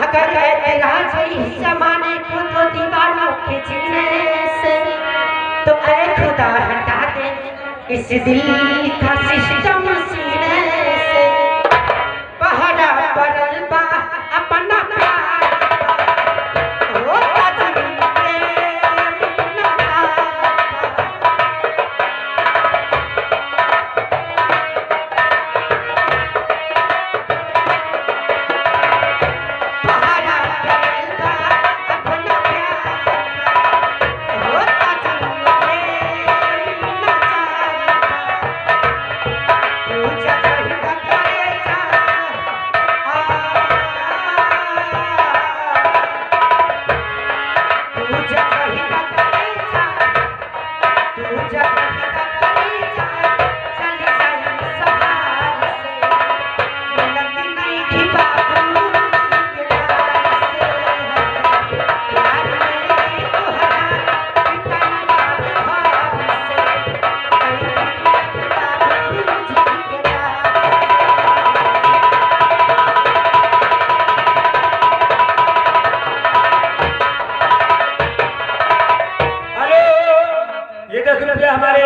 अगर ऐतराज इस जमाने को तो दीवानों के जीने से, तो ऐ खुदा हटा दे इस दिल का सिस्टम सीने से। पहरा परल बा अपना प्यार ओ ताजन हमारे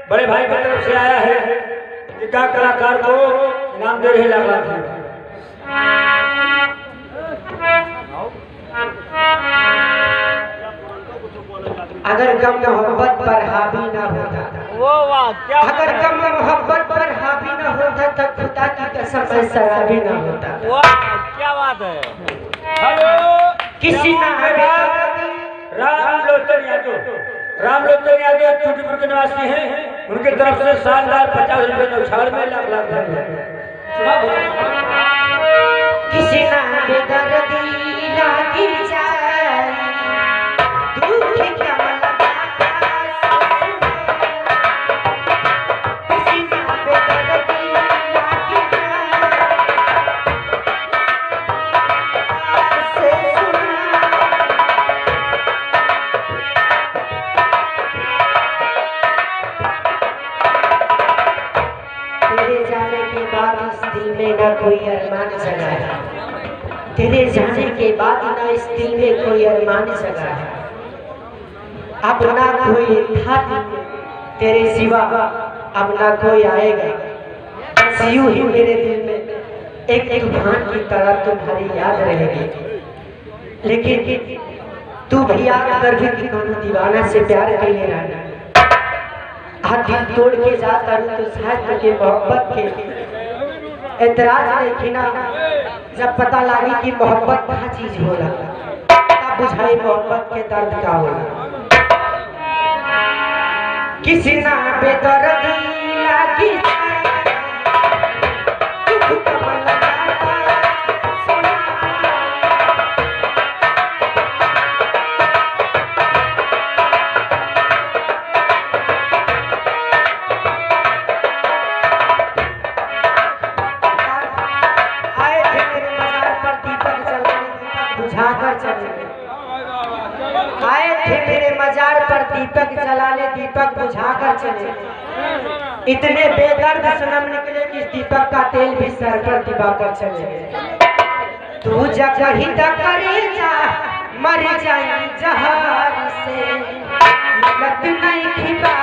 बड़े भाई की तरफ से आया है कि क्या कलाकार को इनाम दे रहे लगा थे। अगर गम मोहब्बत पर हावी ना होता, अगर गम मोहब्बत पर हावी ना होता तब खुदा की कसम मैं शराबी ना होता। क्या बात है। हेलो किसी ना राम लोचन यादव छोटीपुर के निवासी हैं, उनकी तरफ से शानदार 50 रुपए नौछाड़ में लाख किसी ना बेदर्दी लागी जाए दुख कमल किसी ना बेदर्दी लागी जाए से तेरे जाने के बाद इस दिल में न कोई अरमान जगा है, तेरे जाने के बाद न इस दिल में कोई अरमान जगा है। अब ना कोई था तेरे सिवा, अब ना कोई आएगा। बस यूं ही मेरे दिल में एक तूफान की तरह तुम्हारी याद रहेगी। लेकिन तू भी याद कर भी कि कोनो दीवाना से प्यार कर ले रहा है। दिल तोड़ के जाता हूँ तो शायद तुझे मोहब्बत के एतराज नहीं खिना। जब पता लगी कि मोहब्बत क्या चीज होला, तब बुझाई मोहब्बत के दर्द का होला। किसी ना बेदर्दी लागी आए थे मेरे मजार पर दीपक जलाने, दीपक बुझाकर चले। इतने बेदर्द सनम निकले कि दीपक का तेल भी सर पर दिवाकर चले। तू जगह ही करे जा मर जाए जहार से, लग नहीं खिबा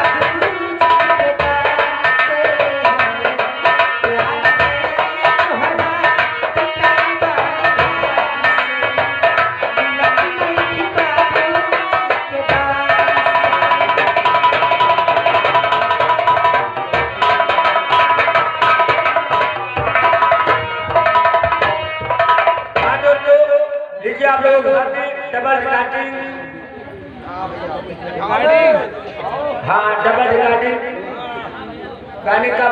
आप लोग डबल रिकॉर्डिंग, हाँ डबल रिकॉर्डिंग गाने का